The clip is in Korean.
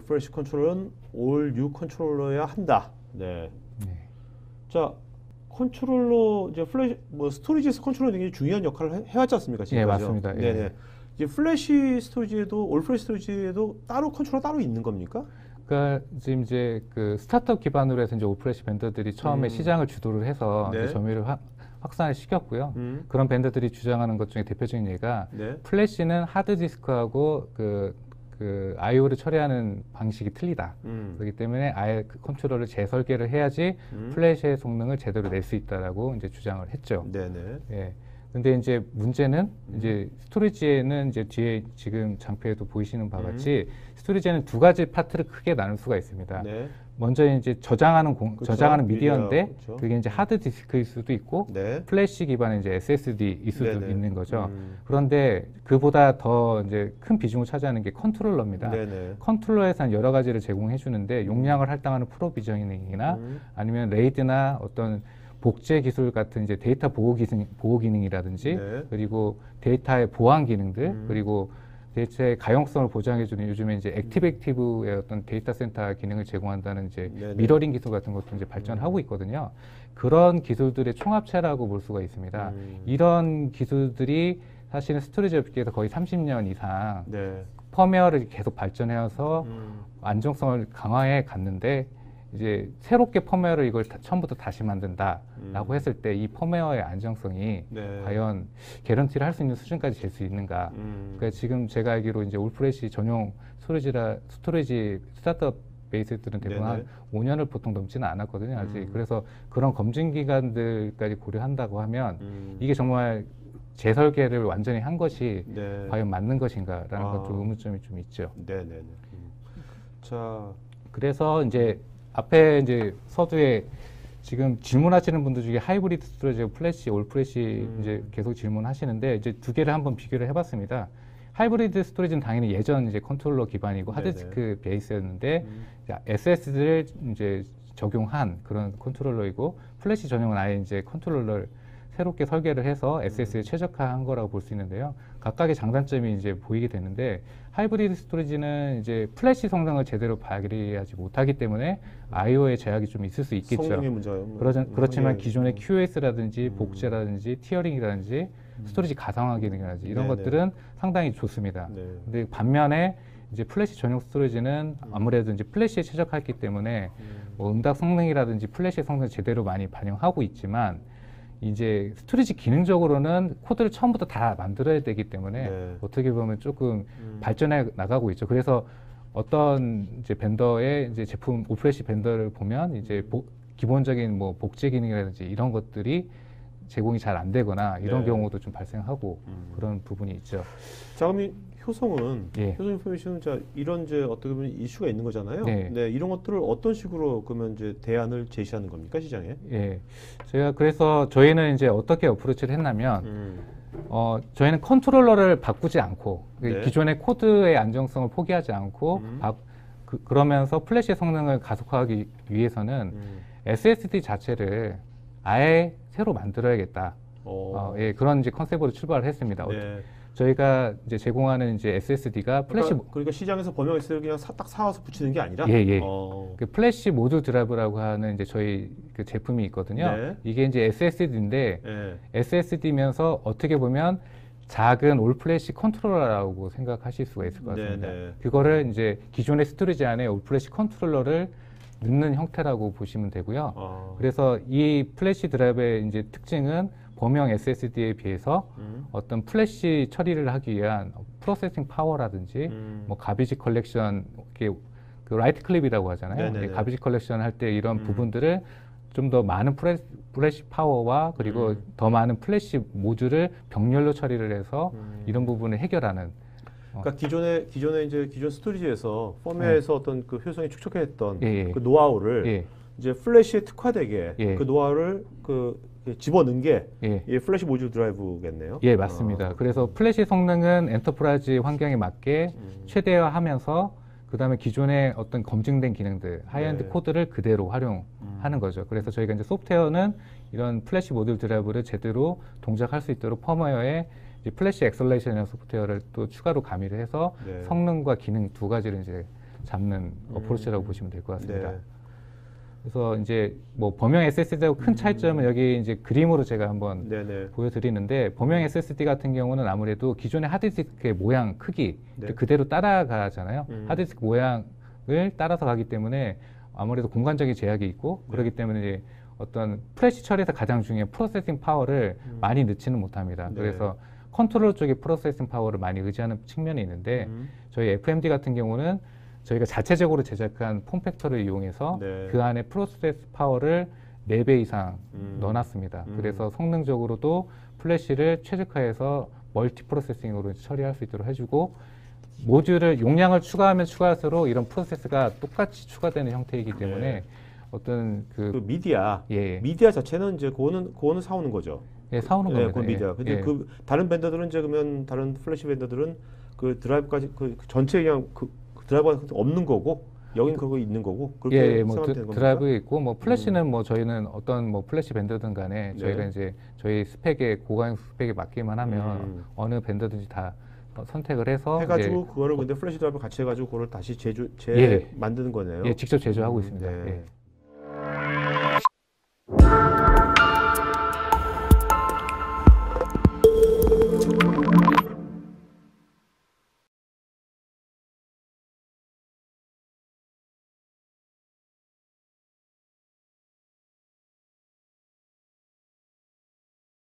플래시 컨트롤러는 올 U 컨트롤러야 한다. 네. 네. 자, 컨트롤러 이제 플래시 뭐 스토리지에서 컨트롤러 굉장히 중요한 역할을 해왔지 않습니까? 예, 지금까지요? 맞습니다. 네네. 예. 이제 플래시 스토리지에도 올 플래시 스토리지에도 따로 컨트롤러 따로 있는 겁니까? 그러니까 지금 이제 그 스타트업 기반으로 해서 이제 올플래시 밴더들이 처음에 시장을 주도를 해서 네. 이제 점유율을 확산을 시켰고요. 음. 그런 밴더들이 주장하는 것 중에 대표적인 예가 네. 플래시는 하드디스크하고 그 I/O를 처리하는 방식이 틀리다. 그렇기 때문에 아예 그 컨트롤러를 재설계를 해야지 플래시의 성능을 제대로 낼 수 있다라고 이제 주장을 했죠. 네네. 예. 근데 이제 문제는 이제 스토리지에는 이제 뒤에 지금 장표에도 보이시는 바와 같이 스토리지에는 두 가지 파트를 크게 나눌 수가 있습니다. 네. 먼저 이제 저장하는 그렇죠. 저장하는 미디어인데 그렇죠. 그게 이제 하드 디스크일 수도 있고 네. 플래시 기반의 이제 SSD일 수도 네네. 있는 거죠. 그런데 그보다 더 이제 큰 비중을 차지하는 게 컨트롤러입니다. 네네. 컨트롤러에서는 여러 가지를 제공해 주는데 용량을 할당하는 프로비저닝이나 아니면 레이드나 어떤 복제 기술 같은 이제 데이터 보호 기능이라든지 네. 그리고 데이터의 보안 기능들 그리고 데이터의 가용성을 보장해주는 요즘에 이제 액티브의 어떤 데이터 센터 기능을 제공한다는 이제 네네. 미러링 기술 같은 것도 이제 발전하고 있거든요. 그런 기술들의 총합체라고 볼 수가 있습니다. 이런 기술들이 사실은 스토리지 업계에서 거의 30년 이상 네. 펌웨어를 계속 발전해서 안정성을 강화해 갔는데 이제 새롭게 펌웨어를 이걸 처음부터 다시 만든다라고 했을 때 이 펌웨어의 안정성이 네. 과연 개런티를 할 수 있는 수준까지 될 수 있는가? 그러니까 지금 제가 알기로 이제 올플래시 전용 스토리지 스타트업 베이스들은 대부분 네네. 한 5년을 보통 넘지는 않았거든요, 아직. 그래서 그런 검증 기간들까지 고려한다고 하면 이게 정말 재설계를 완전히 한 것이 네. 과연 맞는 것인가라는 건 좀 아. 의문점이 좀 있죠. 네네네. 자, 그래서 이제 앞에 이제 서두에 지금 질문하시는 분들 중에 하이브리드 스토리지, 플래시, 올 플래시 이제 계속 질문하시는데 이제 두 개를 한번 비교를 해봤습니다. 하이브리드 스토리지는 당연히 예전 이제 컨트롤러 기반이고 하드디스크 베이스였는데 SSD를 이제 적용한 그런 컨트롤러이고 플래시 전용은 아예 이제 컨트롤러를 새롭게 설계를 해서 SSD에 최적화한 거라고 볼 수 있는데요. 각각의 장단점이 이제 보이게 되는데 하이브리드 스토리지는 이제 플래시 성능을 제대로 발휘하지 못하기 때문에 I/O에 제약이 좀 있을 수 있겠죠. 성능의 문제요. 그렇지만 기존의 QoS라든지 복제라든지 티어링이라든지 스토리지 가상화 기능이라든지 이런 네네. 것들은 상당히 좋습니다. 네. 근데 반면에 이제 플래시 전용 스토리지는 아무래도 이제 플래시에 최적화했기 때문에 뭐 응답 성능이라든지 플래시 성능을 제대로 많이 반영하고 있지만 이제 스토리지 기능적으로는 코드를 처음부터 다 만들어야 되기 때문에 네. 어떻게 보면 조금 발전해 나가고 있죠. 그래서 어떤 이제 벤더의 이제 제품 올플래시 벤더를 보면 이제 기본적인 뭐 복제 기능이라든지 이런 것들이 제공이 잘 안 되거나 이런 네. 경우도 좀 발생하고 그런 부분이 있죠. 자, 그럼 이 효성은 예. 효성 인포메이션은 자 이런 이제 어떻게 보면 이슈가 있는 거잖아요. 네. 네, 이런 것들을 어떤 식으로 그러면 이제 대안을 제시하는 겁니까 시장에? 예. 제가 그래서 저희는 이제 어떻게 어프로치를 했냐면 저희는 컨트롤러를 바꾸지 않고 네. 기존의 코드의 안정성을 포기하지 않고 그러면서 플래시 성능을 가속화하기 위해서는 SSD 자체를 아예 새로 만들어야겠다. 예, 그런 이제 컨셉으로 출발을 했습니다. 네. 저희가 이제 제공하는 이제 SSD가 플래시 그러니까 시장에서 범용 SSD를 그냥 딱 사와서 붙이는 게 아니라 예, 예. 그 플래시 모듈 드라이브라고 하는 이제 저희 그 제품이 있거든요. 네. 이게 이제 SSD인데 예. SSD면서 어떻게 보면 작은 올 플래시 컨트롤러라고 생각하실 수가 있을 것 같습니다. 네네. 그거를 이제 기존의 스토리지 안에 올 플래시 컨트롤러를 넣는 형태라고 보시면 되고요. 그래서 이 플래시 드라이브의 이제 특징은 범용 SSD에 비해서 어떤 플래시 처리를 하기 위한 프로세싱 파워라든지 뭐 가비지 컬렉션 이렇게 그 라이트 클립이라고 하잖아요. 네네네. 가비지 컬렉션 할 때 이런 부분들을 좀 더 많은 플래시 파워와 그리고 더 많은 플래시 모듈을 병렬로 처리를 해서 이런 부분을 해결하는. 그러니까 기존에 이제 기존 스토리지에서 펌웨어에서 어떤 그 효성이 축적했던 예, 예. 그 노하우를 예, 이제 플래시에 특화되게 예. 그 노하우를 그 집어넣은 게 예. 이 플래시 모듈 드라이브겠네요. 예, 맞습니다. 그래서 플래시 성능은 엔터프라이즈 환경에 맞게 최대화하면서 그다음에 기존의 어떤 검증된 기능들, 하이엔드 네. 코드를 그대로 활용하는 거죠. 그래서 저희가 이제 소프트웨어는 이런 플래시 모듈 드라이브를 제대로 동작할 수 있도록 펌웨어에 이제 플래시 엑셀레이션이라는 소프트웨어를 또 추가로 가미를 해서 네. 성능과 기능 두 가지를 이제 잡는 어프로치라고 보시면 될 것 같습니다. 네. 그래서 이제 뭐 범용 SSD하고 큰 차이점은 여기 이제 그림으로 제가 한번 네네. 보여드리는데 범용 SSD 같은 경우는 아무래도 기존의 하드디스크의 모양, 크기 네. 그대로 따라가잖아요. 음. 하드디스크 모양을 따라서 가기 때문에 아무래도 공간적인 제약이 있고 그렇기 때문에 이제 어떤 플래시 처리에서 가장 중요한 프로세싱 파워를 많이 넣지는 못합니다. 네. 그래서 컨트롤 쪽의 프로세싱 파워를 많이 의지하는 측면이 있는데 저희 FMD 같은 경우는 저희가 자체적으로 제작한 폼팩터를 이용해서 네. 그 안에 프로세스 파워를 4배 이상 음. 넣어놨습니다. 그래서 성능적으로도 플래시를 최적화해서 멀티 프로세싱으로 처리할 수 있도록 해주고 모듈을 용량을 추가하면 추가할수록 이런 프로세스가 똑같이 추가되는 형태이기 때문에 네. 어떤 그 미디아, 예, 미디아 자체는 이제 그거는 사오는 거죠. 예, 사오는 네, 겁니다. 그건 미디아. 근데 예. 그 다른 벤더들은 이제 그러면 다른 플래시 벤더들은 그 드라이브까지 그 전체 그냥 그 드라이버가 없는 거고 여긴 그거 있는 거고 그렇게 예, 예, 뭐 생각하면 되는 겁니까? 드라이브 있고 뭐 플래시는 뭐 저희는 어떤 뭐 플래시 벤더든 간에 네. 저희가 이제 저희 스펙에 고가형 스펙에 맞게만 하면 어느 벤더든지 다 선택을 해서 해가지고 이제 그거를 근데 플래시 드라이브 같이 해가지고 그걸 다시 예. 만드는 거네요. 예, 직접 제조하고 있습니다. 네. 예.